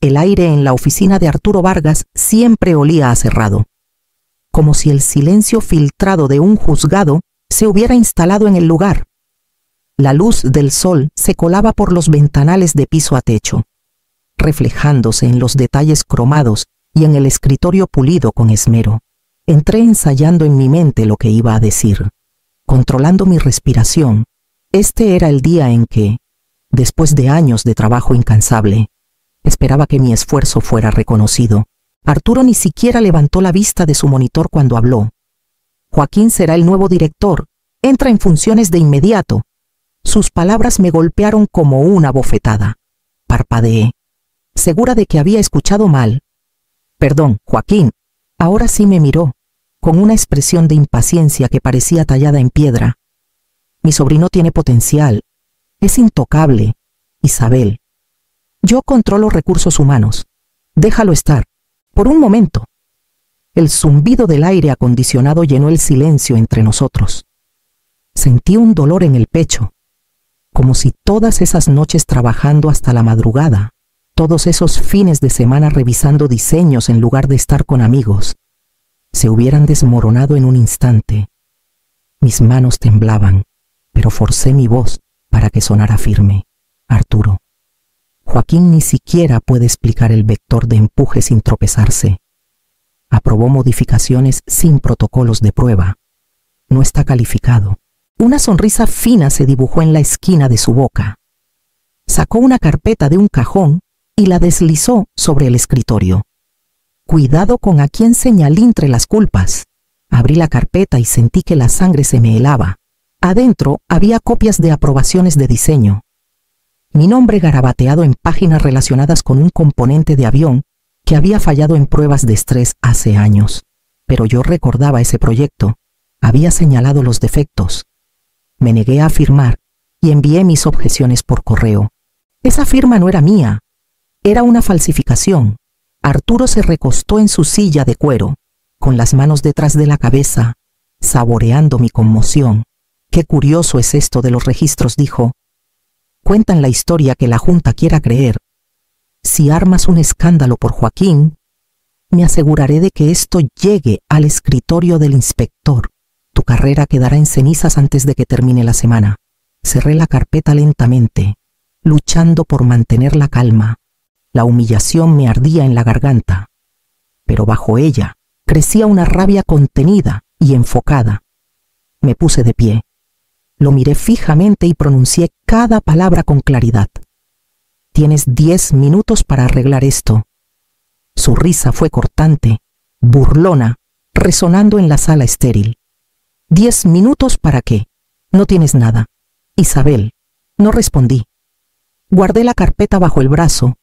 el aire en la oficina de Arturo Vargas siempre olía a cerrado, como si el silencio filtrado de un juzgado se hubiera instalado en el lugar. La luz del sol se colaba por los ventanales de piso a techo, reflejándose en los detalles cromados y en el escritorio pulido con esmero. Entré ensayando en mi mente lo que iba a decir, controlando mi respiración. Este era el día en que, después de años de trabajo incansable, esperaba que mi esfuerzo fuera reconocido. Arturo ni siquiera levantó la vista de su monitor cuando habló. Joaquín será el nuevo director. Entra en funciones de inmediato. Sus palabras me golpearon como una bofetada. Parpadeé, segura de que había escuchado mal. Perdón, Joaquín. Ahora sí me miró, con una expresión de impaciencia que parecía tallada en piedra. Mi sobrino tiene potencial. Es intocable. Isabel. Yo controlo recursos humanos. Déjalo estar. Por un momento. El zumbido del aire acondicionado llenó el silencio entre nosotros. Sentí un dolor en el pecho, como si todas esas noches trabajando hasta la madrugada, todos esos fines de semana revisando diseños en lugar de estar con amigos, se hubieran desmoronado en un instante. Mis manos temblaban, pero forcé mi voz para que sonara firme. Arturo. Joaquín ni siquiera puede explicar el vector de empuje sin tropezarse. Aprobó modificaciones sin protocolos de prueba. No está calificado. Una sonrisa fina se dibujó en la esquina de su boca. Sacó una carpeta de un cajón y la deslizó sobre el escritorio. Cuidado con a quién señalintre las culpas. Abrí la carpeta y sentí que la sangre se me helaba. Adentro había copias de aprobaciones de diseño. Mi nombre garabateado en páginas relacionadas con un componente de avión que había fallado en pruebas de estrés hace años. Pero yo recordaba ese proyecto. Había señalado los defectos. Me negué a firmar y envié mis objeciones por correo. Esa firma no era mía. Era una falsificación. Arturo se recostó en su silla de cuero, con las manos detrás de la cabeza, saboreando mi conmoción. Qué curioso es esto de los registros, dijo. Cuentan la historia que la Junta quiera creer. Si armas un escándalo por Joaquín, me aseguraré de que esto llegue al escritorio del inspector. Tu carrera quedará en cenizas antes de que termine la semana. Cerré la carpeta lentamente, luchando por mantener la calma. La humillación me ardía en la garganta, pero bajo ella crecía una rabia contenida y enfocada. Me puse de pie. Lo miré fijamente y pronuncié cada palabra con claridad. Tienes 10 minutos para arreglar esto. Su risa fue cortante, burlona, resonando en la sala estéril. ¿10 minutos para qué? No tienes nada. Isabel. No respondí. Guardé la carpeta bajo el brazo,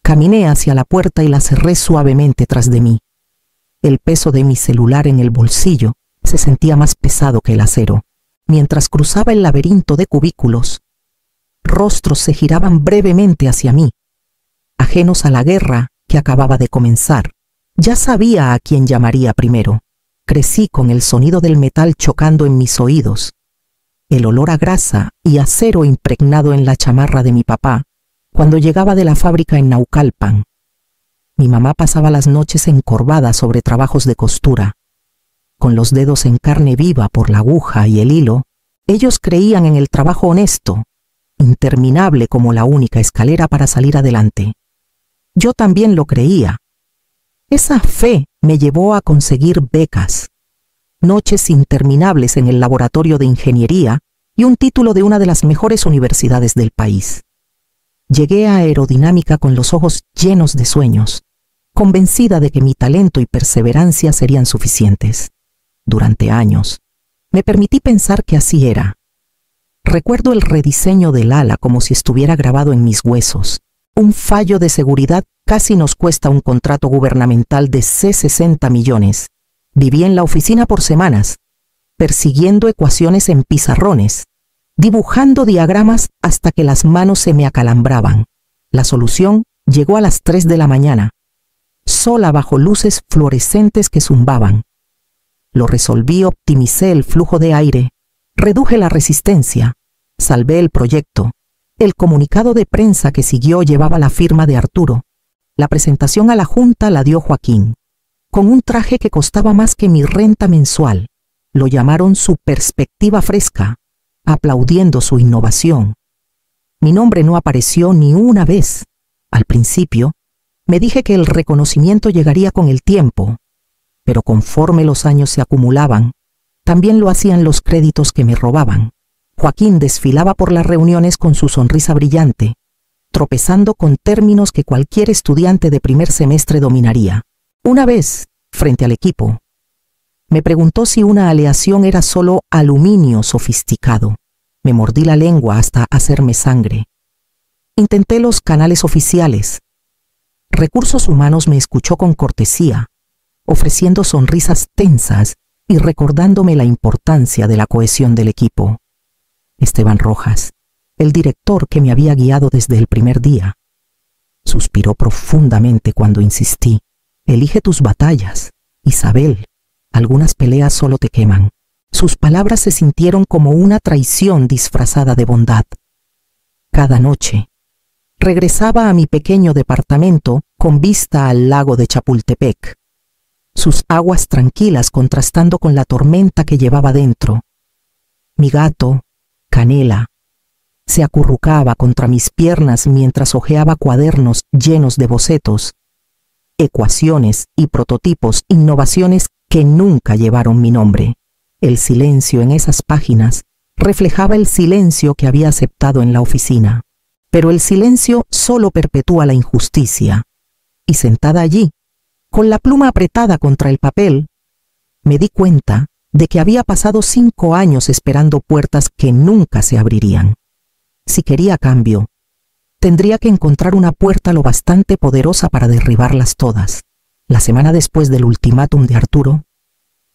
caminé hacia la puerta y la cerré suavemente tras de mí. El peso de mi celular en el bolsillo se sentía más pesado que el acero. Mientras cruzaba el laberinto de cubículos, rostros se giraban brevemente hacia mí, ajenos a la guerra que acababa de comenzar. Ya sabía a quién llamaría primero. Crecí con el sonido del metal chocando en mis oídos, el olor a grasa y acero impregnado en la chamarra de mi papá cuando llegaba de la fábrica en Naucalpan. Mi mamá pasaba las noches encorvada sobre trabajos de costura. Con los dedos en carne viva por la aguja y el hilo, ellos creían en el trabajo honesto, interminable como la única escalera para salir adelante. Yo también lo creía. Esa fe me llevó a conseguir becas, noches interminables en el laboratorio de ingeniería y un título de una de las mejores universidades del país. Llegué a aerodinámica con los ojos llenos de sueños, convencida de que mi talento y perseverancia serían suficientes. Durante años, me permití pensar que así era. Recuerdo el rediseño del ala como si estuviera grabado en mis huesos. Un fallo de seguridad casi nos cuesta un contrato gubernamental de C$60 millones. Viví en la oficina por semanas, persiguiendo ecuaciones en pizarrones, dibujando diagramas hasta que las manos se me acalambraban. La solución llegó a las 3 de la mañana, sola bajo luces fluorescentes que zumbaban. Lo resolví, optimicé el flujo de aire, reduje la resistencia, salvé el proyecto. El comunicado de prensa que siguió llevaba la firma de Arturo. La presentación a la junta la dio Joaquín, con un traje que costaba más que mi renta mensual. Lo llamaron su perspectiva fresca, aplaudiendo su innovación. Mi nombre no apareció ni una vez. Al principio, me dije que el reconocimiento llegaría con el tiempo, pero conforme los años se acumulaban, también lo hacían los créditos que me robaban. Joaquín desfilaba por las reuniones con su sonrisa brillante, tropezando con términos que cualquier estudiante de primer semestre dominaría. Una vez, frente al equipo, me preguntó si una aleación era solo aluminio sofisticado. Me mordí la lengua hasta hacerme sangre. Intenté los canales oficiales. Recursos Humanos me escuchó con cortesía, ofreciendo sonrisas tensas y recordándome la importancia de la cohesión del equipo. Esteban Rojas, el director que me había guiado desde el primer día, suspiró profundamente cuando insistí. Elige tus batallas, Isabel. Algunas peleas solo te queman. Sus palabras se sintieron como una traición disfrazada de bondad. Cada noche, regresaba a mi pequeño departamento con vista al lago de Chapultepec, sus aguas tranquilas contrastando con la tormenta que llevaba dentro. Mi gato, Canela, se acurrucaba contra mis piernas mientras hojeaba cuadernos llenos de bocetos, ecuaciones y prototipos, innovaciones que nunca llevaron mi nombre. El silencio en esas páginas reflejaba el silencio que había aceptado en la oficina. Pero el silencio solo perpetúa la injusticia. Y sentada allí, con la pluma apretada contra el papel, me di cuenta de que había pasado 5 años esperando puertas que nunca se abrirían. Si quería cambio, tendría que encontrar una puerta lo bastante poderosa para derribarlas todas. La semana después del ultimátum de Arturo,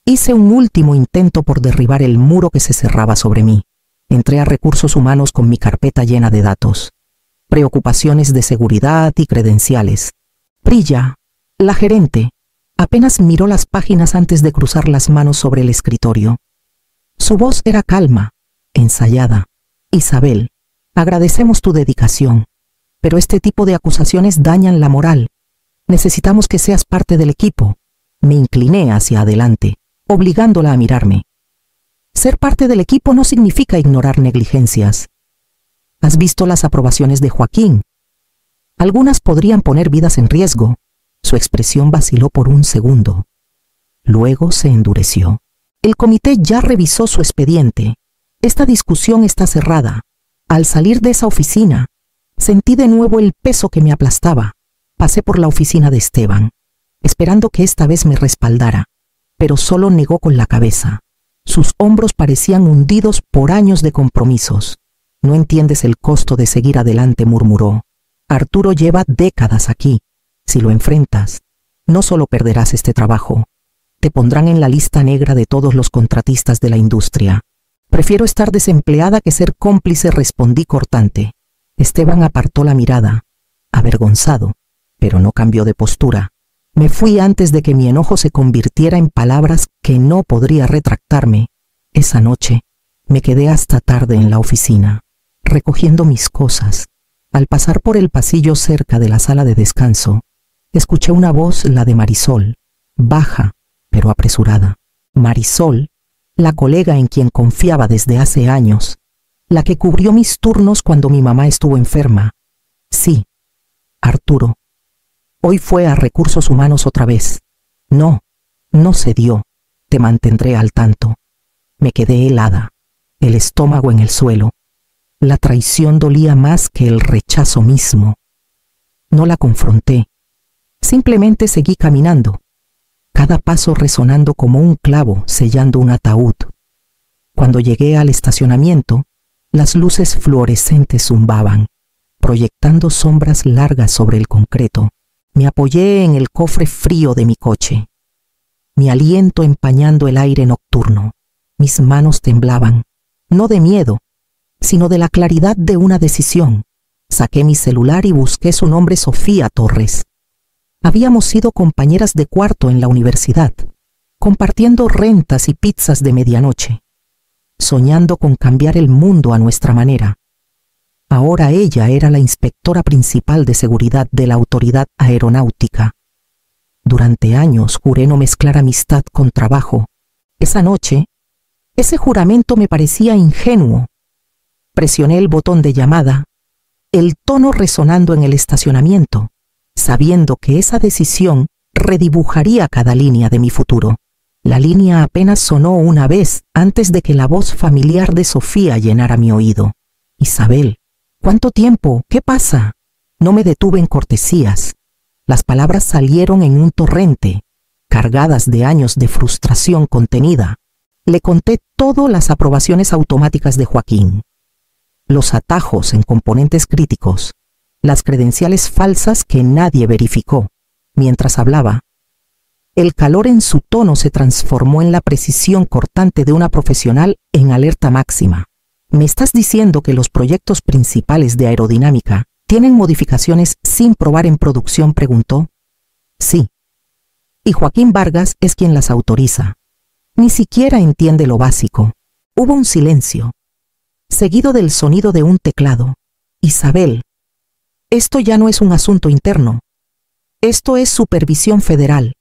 hice un último intento por derribar el muro que se cerraba sobre mí. Entré a Recursos Humanos con mi carpeta llena de datos, preocupaciones de seguridad y credenciales. Prilla, la gerente, apenas miró las páginas antes de cruzar las manos sobre el escritorio. Su voz era calma, ensayada. Isabel, agradecemos tu dedicación, pero este tipo de acusaciones dañan la moral. Necesitamos que seas parte del equipo. Me incliné hacia adelante, obligándola a mirarme. Ser parte del equipo no significa ignorar negligencias. ¿Has visto las aprobaciones de Joaquín? Algunas podrían poner vidas en riesgo. Su expresión vaciló por un segundo. Luego se endureció. El comité ya revisó su expediente. Esta discusión está cerrada. Al salir de esa oficina, sentí de nuevo el peso que me aplastaba. Pasé por la oficina de Esteban, esperando que esta vez me respaldara, pero solo negó con la cabeza. Sus hombros parecían hundidos por años de compromisos. No entiendes el costo de seguir adelante, murmuró. Arturo lleva décadas aquí. Si lo enfrentas, no solo perderás este trabajo, te pondrán en la lista negra de todos los contratistas de la industria. Prefiero estar desempleada que ser cómplice, respondí cortante. Esteban apartó la mirada, avergonzado, pero no cambió de postura. Me fui antes de que mi enojo se convirtiera en palabras que no podría retractarme. Esa noche, me quedé hasta tarde en la oficina, recogiendo mis cosas. Al pasar por el pasillo cerca de la sala de descanso, escuché una voz, la de Marisol, baja, pero apresurada. Marisol, la colega en quien confiaba desde hace años, la que cubrió mis turnos cuando mi mamá estuvo enferma. Sí, Arturo. Hoy fue a Recursos Humanos otra vez. No se dio. Te mantendré al tanto. Me quedé helada, el estómago en el suelo. La traición dolía más que el rechazo mismo. No la confronté. Simplemente seguí caminando, cada paso resonando como un clavo sellando un ataúd. Cuando llegué al estacionamiento, las luces fluorescentes zumbaban, proyectando sombras largas sobre el concreto. Me apoyé en el cofre frío de mi coche, mi aliento empañando el aire nocturno. Mis manos temblaban, no de miedo, sino de la claridad de una decisión. Saqué mi celular y busqué su nombre: Sofía Torres. Habíamos sido compañeras de cuarto en la universidad, compartiendo rentas y pizzas de medianoche, soñando con cambiar el mundo a nuestra manera. Ahora ella era la inspectora principal de seguridad de la Autoridad Aeronáutica. Durante años juré no mezclar amistad con trabajo. Esa noche, ese juramento me parecía ingenuo. Presioné el botón de llamada, el tono resonando en el estacionamiento, sabiendo que esa decisión redibujaría cada línea de mi futuro. La línea apenas sonó una vez antes de que la voz familiar de Sofía llenara mi oído. Isabel, ¿cuánto tiempo? ¿Qué pasa? No me detuve en cortesías. Las palabras salieron en un torrente, cargadas de años de frustración contenida. Le conté todo las aprobaciones automáticas de Joaquín, los atajos en componentes críticos, las credenciales falsas que nadie verificó. Mientras hablaba, el calor en su tono se transformó en la precisión cortante de una profesional en alerta máxima. ¿Me estás diciendo que los proyectos principales de aerodinámica tienen modificaciones sin probar en producción?, preguntó. Sí. Y Joaquín Vargas es quien las autoriza. Ni siquiera entiende lo básico. Hubo un silencio, seguido del sonido de un teclado. Isabel, esto ya no es un asunto interno. Esto es supervisión federal.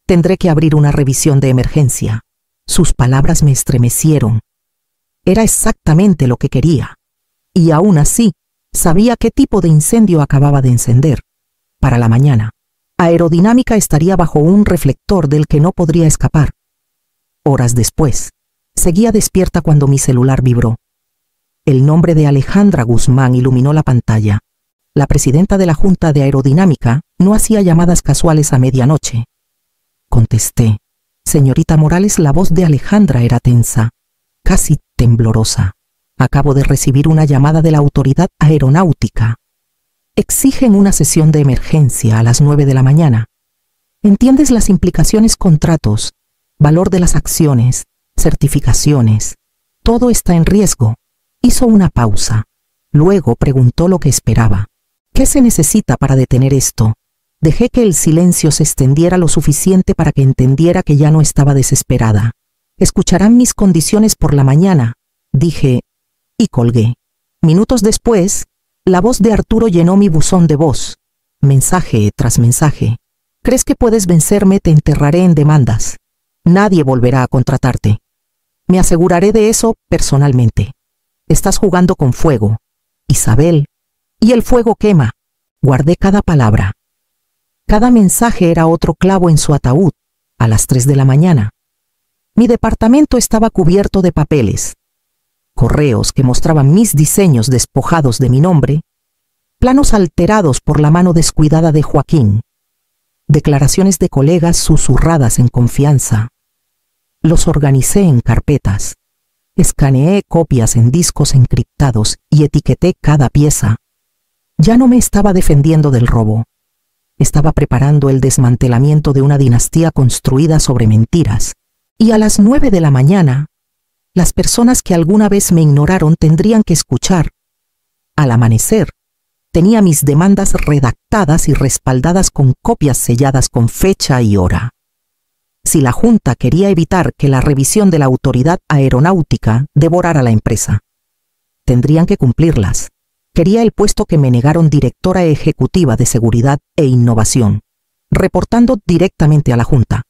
Tendré que abrir una revisión de emergencia. Sus palabras me estremecieron. Era exactamente lo que quería. Y aún así, sabía qué tipo de incendio acababa de encender. Para la mañana, Aerodinámica estaría bajo un reflector del que no podría escapar. Horas después, seguía despierta cuando mi celular vibró. El nombre de Alejandra Guzmán iluminó la pantalla. La presidenta de la Junta de Aerodinámica no hacía llamadas casuales a medianoche. Contesté. Señorita Morales, la voz de Alejandra era tensa, casi temblorosa. Acabo de recibir una llamada de la Autoridad Aeronáutica. Exigen una sesión de emergencia a las 9 de la mañana. ¿Entiendes las implicaciones? Contratos, valor de las acciones, certificaciones. Todo está en riesgo. Hizo una pausa. Luego preguntó lo que esperaba. ¿Qué se necesita para detener esto? Dejé que el silencio se extendiera lo suficiente para que entendiera que ya no estaba desesperada. Escucharán mis condiciones por la mañana, dije, y colgué. Minutos después, la voz de Arturo llenó mi buzón de voz. Mensaje tras mensaje. ¿Crees que puedes vencerme? Te enterraré en demandas. Nadie volverá a contratarte. Me aseguraré de eso personalmente. Estás jugando con fuego, Isabel, y el fuego quema. Guardé cada palabra. Cada mensaje era otro clavo en su ataúd. A las 3 de la mañana. Mi departamento estaba cubierto de papeles. Correos que mostraban mis diseños despojados de mi nombre, planos alterados por la mano descuidada de Joaquín, declaraciones de colegas susurradas en confianza. Los organicé en carpetas, escaneé copias en discos encriptados y etiqueté cada pieza. Ya no me estaba defendiendo del robo. Estaba preparando el desmantelamiento de una dinastía construida sobre mentiras. Y a las 9 de la mañana, las personas que alguna vez me ignoraron tendrían que escuchar. Al amanecer, tenía mis demandas redactadas y respaldadas con copias selladas con fecha y hora. Si la Junta quería evitar que la revisión de la Autoridad Aeronáutica devorara la empresa, tendrían que cumplirlas. Quería el puesto que me negaron, directora ejecutiva de seguridad e innovación, reportando directamente a la Junta.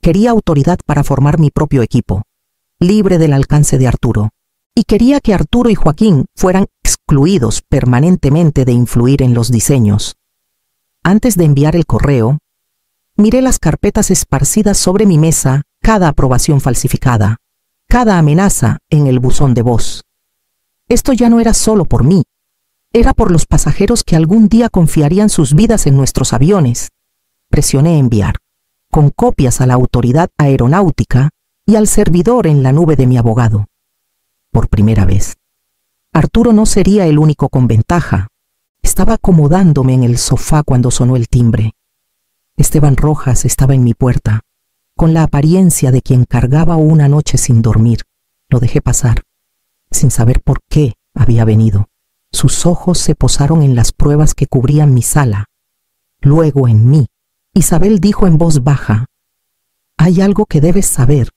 Quería autoridad para formar mi propio equipo, libre del alcance de Arturo. Y quería que Arturo y Joaquín fueran excluidos permanentemente de influir en los diseños. Antes de enviar el correo, miré las carpetas esparcidas sobre mi mesa, cada aprobación falsificada, cada amenaza en el buzón de voz. Esto ya no era solo por mí. Era por los pasajeros que algún día confiarían sus vidas en nuestros aviones. Presioné enviar, con copias a la Autoridad Aeronáutica y al servidor en la nube de mi abogado. Por primera vez. Arturo no sería el único con ventaja. Estaba acomodándome en el sofá cuando sonó el timbre. Esteban Rojas estaba en mi puerta, con la apariencia de quien cargaba una noche sin dormir. Lo dejé pasar, sin saber por qué había venido. Sus ojos se posaron en las pruebas que cubrían mi sala, luego en mí. Isabel dijo en voz baja, «Hay algo que debes saber».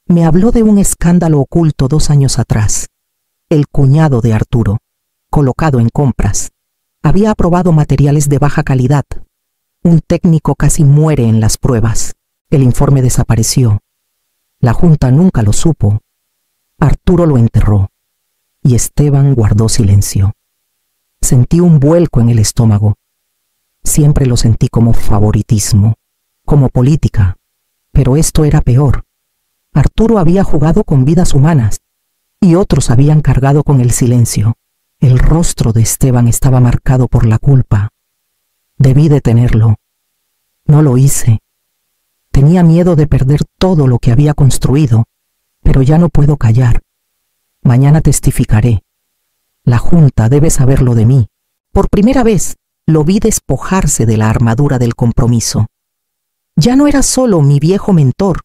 Me habló de un escándalo oculto 2 años atrás. El cuñado de Arturo, colocado en compras. Había aprobado materiales de baja calidad. Un técnico casi muere en las pruebas. El informe desapareció. La Junta nunca lo supo. Arturo lo enterró. Y Esteban guardó silencio. Sentí un vuelco en el estómago. Siempre lo sentí como favoritismo, como política. Pero esto era peor. Arturo había jugado con vidas humanas y otros habían cargado con el silencio. El rostro de Esteban estaba marcado por la culpa. Debí detenerlo. No lo hice. Tenía miedo de perder todo lo que había construido, pero ya no puedo callar. Mañana testificaré. La Junta debe saberlo de mí. Por primera vez lo vi despojarse de la armadura del compromiso. Ya no era solo mi viejo mentor.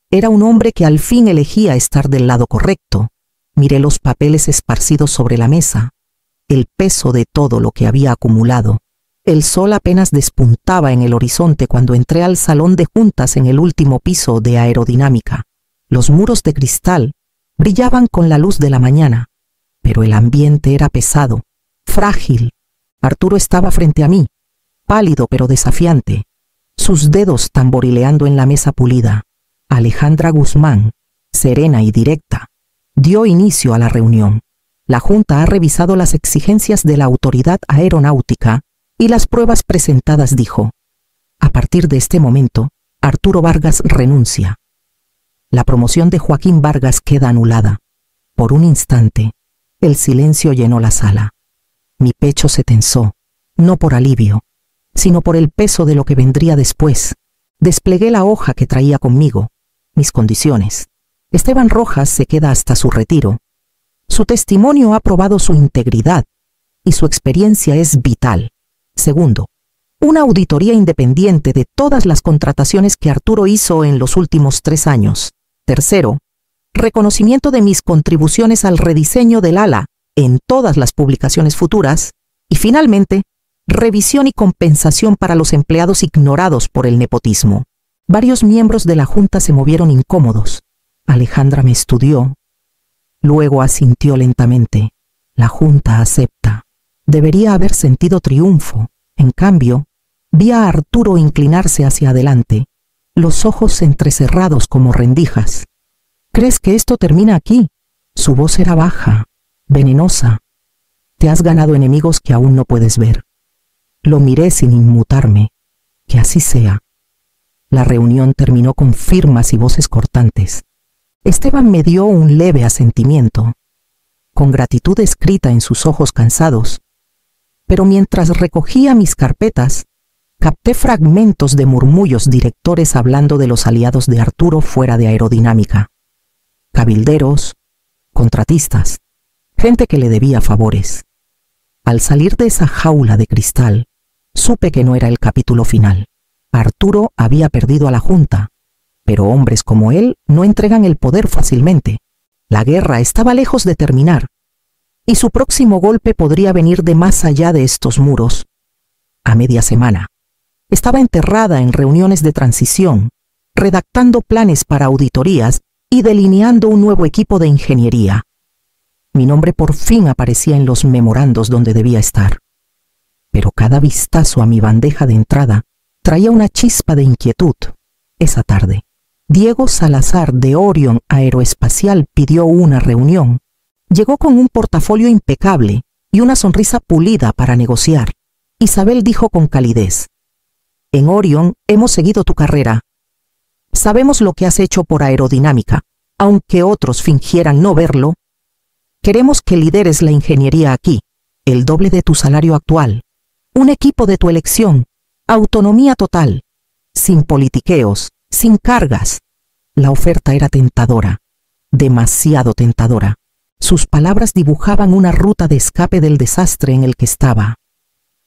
Era un hombre que al fin elegía estar del lado correcto. Miré los papeles esparcidos sobre la mesa, el peso de todo lo que había acumulado. El sol apenas despuntaba en el horizonte cuando entré al salón de juntas en el último piso de aerodinámica. Los muros de cristal brillaban con la luz de la mañana, pero el ambiente era pesado, frágil. Arturo estaba frente a mí, pálido pero desafiante, sus dedos tamborileando en la mesa pulida. Alejandra Guzmán, serena y directa, dio inicio a la reunión. La Junta ha revisado las exigencias de la autoridad aeronáutica y las pruebas presentadas, dijo. A partir de este momento, Arturo Vargas renuncia. La promoción de Joaquín Vargas queda anulada. Por un instante, el silencio llenó la sala. Mi pecho se tensó, no por alivio, sino por el peso de lo que vendría después. Desplegué la hoja que traía conmigo, mis condiciones. Esteban Rojas se queda hasta su retiro. Su testimonio ha probado su integridad y su experiencia es vital. Segundo, una auditoría independiente de todas las contrataciones que Arturo hizo en los últimos 3 años. Tercero, reconocimiento de mis contribuciones al rediseño del ala en todas las publicaciones futuras. Y finalmente, revisión y compensación para los empleados ignorados por el nepotismo. Varios miembros de la Junta se movieron incómodos. Alejandra me estudió. Luego asintió lentamente. La Junta acepta. Debería haber sentido triunfo. En cambio, vi a Arturo inclinarse hacia adelante, los ojos entrecerrados como rendijas. ¿Crees que esto termina aquí? Su voz era baja, venenosa. Te has ganado enemigos que aún no puedes ver. Lo miré sin inmutarme. Que así sea. La reunión terminó con firmas y voces cortantes. Esteban me dio un leve asentimiento, con gratitud escrita en sus ojos cansados. Pero mientras recogía mis carpetas, capté fragmentos de murmullos directores hablando de los aliados de Arturo fuera de aerodinámica. Cabilderos, contratistas, gente que le debía favores. Al salir de esa jaula de cristal, supe que no era el capítulo final. Arturo había perdido a la Junta, pero hombres como él no entregan el poder fácilmente. La guerra estaba lejos de terminar, y su próximo golpe podría venir de más allá de estos muros. A media semana, estaba enterrada en reuniones de transición, redactando planes para auditorías y delineando un nuevo equipo de ingeniería. Mi nombre por fin aparecía en los memorandos donde debía estar. Pero cada vistazo a mi bandeja de entrada traía una chispa de inquietud. Esa tarde, Diego Salazar de Orion Aeroespacial pidió una reunión. Llegó con un portafolio impecable y una sonrisa pulida para negociar. Isabel dijo con calidez: en Orion hemos seguido tu carrera. Sabemos lo que has hecho por aerodinámica, aunque otros fingieran no verlo. Queremos que lideres la ingeniería aquí, el doble de tu salario actual, un equipo de tu elección, autonomía total, sin politiqueos, sin cargas. La oferta era tentadora, demasiado tentadora. Sus palabras dibujaban una ruta de escape del desastre en el que estaba.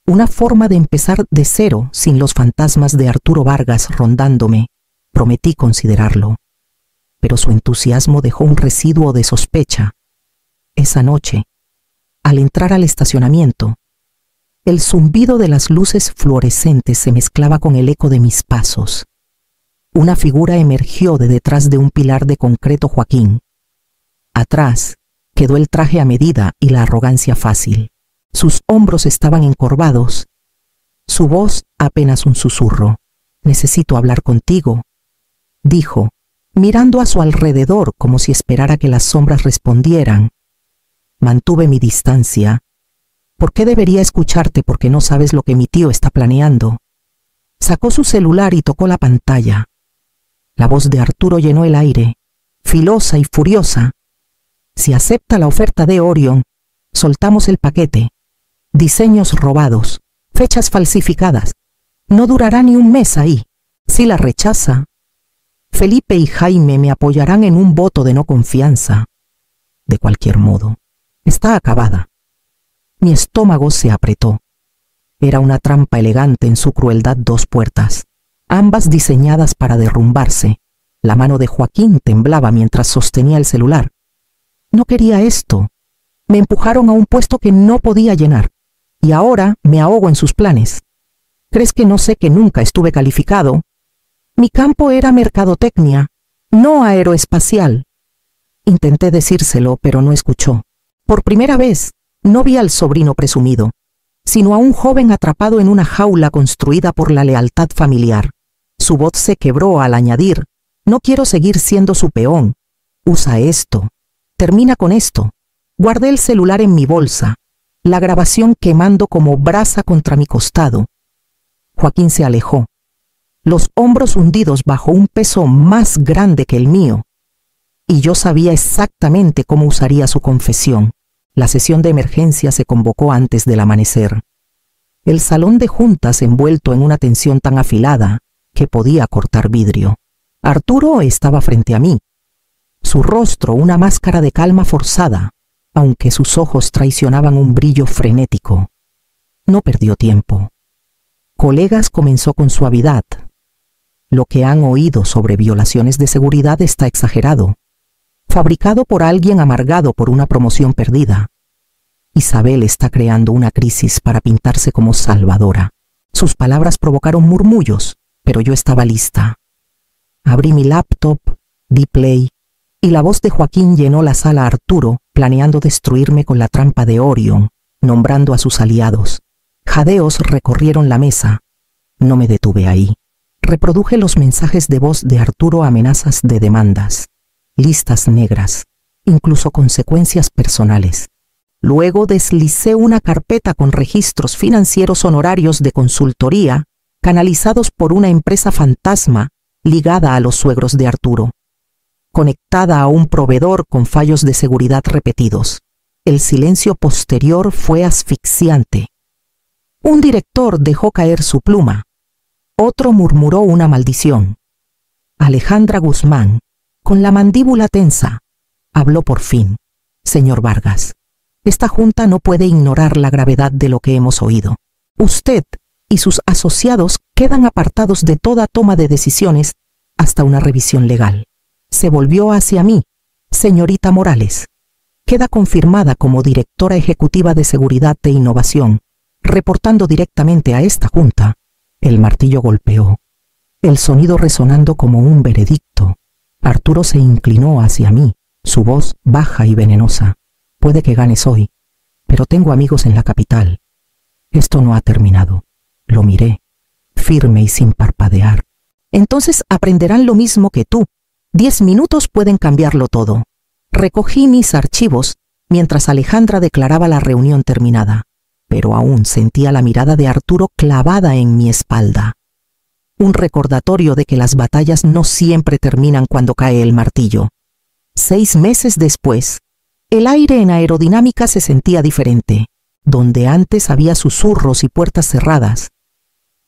Una forma de empezar de cero sin los fantasmas de Arturo Vargas rondándome. Prometí considerarlo. Pero su entusiasmo dejó un residuo de sospecha. Esa noche, al entrar al estacionamiento, el zumbido de las luces fluorescentes se mezclaba con el eco de mis pasos. Una figura emergió de detrás de un pilar de concreto Joaquín. Atrás quedó el traje a medida y la arrogancia fácil. Sus hombros estaban encorvados. Su voz apenas un susurro. «Necesito hablar contigo», dijo, mirando a su alrededor como si esperara que las sombras respondieran. Mantuve mi distancia. «¿Por qué debería escucharte? Porque no sabes lo que mi tío está planeando». Sacó su celular y tocó la pantalla. La voz de Arturo llenó el aire, filosa y furiosa. «Si acepta la oferta de Orion, soltamos el paquete. Diseños robados, fechas falsificadas. No durará ni un mes ahí. Si la rechaza, Felipe y Jaime me apoyarán en un voto de no confianza. De cualquier modo, está acabada». Mi estómago se apretó. Era una trampa elegante en su crueldad, 2 puertas, ambas diseñadas para derrumbarse. La mano de Joaquín temblaba mientras sostenía el celular. No quería esto. Me empujaron a un puesto que no podía llenar, y ahora me ahogo en sus planes. ¿Crees que no sé que nunca estuve calificado? Mi campo era mercadotecnia, no aeroespacial. Intenté decírselo, pero no escuchó. Por primera vez, no vi al sobrino presumido, sino a un joven atrapado en una jaula construida por la lealtad familiar. Su voz se quebró al añadir: «No quiero seguir siendo su peón. Usa esto. Termina con esto». Guardé el celular en mi bolsa, la grabación quemando como brasa contra mi costado. Joaquín se alejó, los hombros hundidos bajo un peso más grande que el mío, y yo sabía exactamente cómo usaría su confesión. La sesión de emergencia se convocó antes del amanecer. El salón de juntas envuelto en una tensión tan afilada que podía cortar vidrio. Arturo estaba frente a mí, su rostro una máscara de calma forzada, aunque sus ojos traicionaban un brillo frenético. No perdió tiempo. «Colegas», comenzó con suavidad. «Lo que han oído sobre violaciones de seguridad está exagerado, fabricado por alguien amargado por una promoción perdida. Isabel está creando una crisis para pintarse como salvadora». Sus palabras provocaron murmullos, pero yo estaba lista. Abrí mi laptop, di play, y la voz de Joaquín llenó la sala. «Arturo, planeando destruirme con la trampa de Orion, nombrando a sus aliados». Jadeos recorrieron la mesa. No me detuve ahí. Reproduje los mensajes de voz de Arturo, amenazas de demandas, listas negras, incluso consecuencias personales. Luego deslicé una carpeta con registros financieros honorarios de consultoría, canalizados por una empresa fantasma ligada a los suegros de Arturo, conectada a un proveedor con fallos de seguridad repetidos. El silencio posterior fue asfixiante. Un director dejó caer su pluma. Otro murmuró una maldición. Alejandra Guzmán, con la mandíbula tensa, habló por fin. «Señor Vargas, esta junta no puede ignorar la gravedad de lo que hemos oído. Usted y sus asociados quedan apartados de toda toma de decisiones hasta una revisión legal». Se volvió hacia mí. «Señorita Morales, queda confirmada como directora ejecutiva de seguridad e innovación, reportando directamente a esta junta». El martillo golpeó, el sonido resonando como un veredicto. Arturo se inclinó hacia mí, su voz baja y venenosa. «Puede que ganes hoy, pero tengo amigos en la capital. Esto no ha terminado». Lo miré, firme y sin parpadear. «Entonces aprenderán lo mismo que tú. 10 minutos pueden cambiarlo todo». Recogí mis archivos mientras Alejandra declaraba la reunión terminada, pero aún sentía la mirada de Arturo clavada en mi espalda. Un recordatorio de que las batallas no siempre terminan cuando cae el martillo. 6 meses después, el aire en aerodinámica se sentía diferente. Donde antes había susurros y puertas cerradas,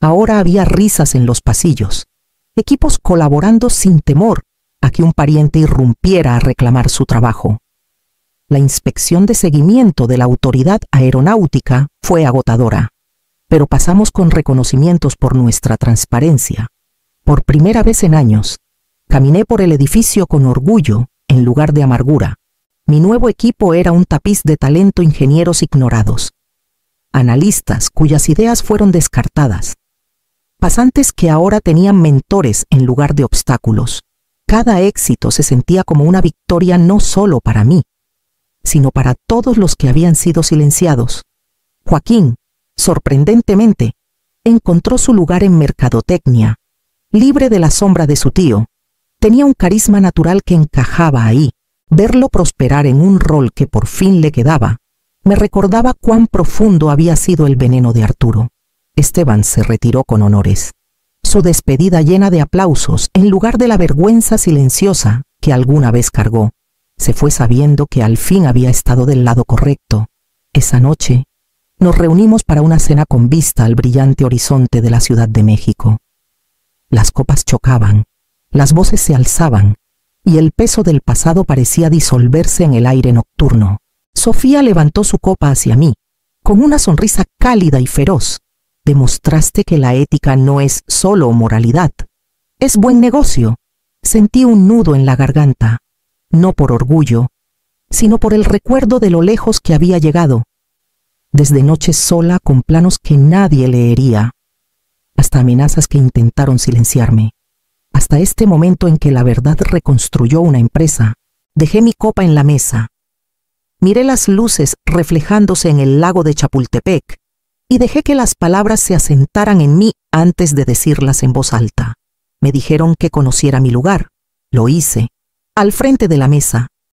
ahora había risas en los pasillos, equipos colaborando sin temor a que un pariente irrumpiera a reclamar su trabajo. La inspección de seguimiento de la autoridad aeronáutica fue agotadora, pero pasamos con reconocimientos por nuestra transparencia. Por primera vez en años, caminé por el edificio con orgullo en lugar de amargura. Mi nuevo equipo era un tapiz de talento, ingenieros ignorados, analistas cuyas ideas fueron descartadas, pasantes que ahora tenían mentores en lugar de obstáculos. Cada éxito se sentía como una victoria no solo para mí, sino para todos los que habían sido silenciados. Joaquín, sorprendentemente, encontró su lugar en mercadotecnia, libre de la sombra de su tío. Tenía un carisma natural que encajaba ahí. Verlo prosperar en un rol que por fin le quedaba, me recordaba cuán profundo había sido el veneno de Arturo. Esteban se retiró con honores. Su despedida llena de aplausos, en lugar de la vergüenza silenciosa que alguna vez cargó. Se fue sabiendo que al fin había estado del lado correcto. Esa noche, nos reunimos para una cena con vista al brillante horizonte de la Ciudad de México. Las copas chocaban, las voces se alzaban, y el peso del pasado parecía disolverse en el aire nocturno. Sofía levantó su copa hacia mí, con una sonrisa cálida y feroz. Demostraste que la ética no es solo moralidad, es buen negocio. Sentí un nudo en la garganta, no por orgullo, sino por el recuerdo de lo lejos que había llegado, desde noches sola con planos que nadie leería, hasta amenazas que intentaron silenciarme. Hasta este momento en que la verdad reconstruyó una empresa, dejé mi copa en la mesa. Miré las luces reflejándose en el lago de Chapultepec y dejé que las palabras se asentaran en mí antes de decirlas en voz alta. Me dijeron que conociera mi lugar. Lo hice, al frente de la mesa,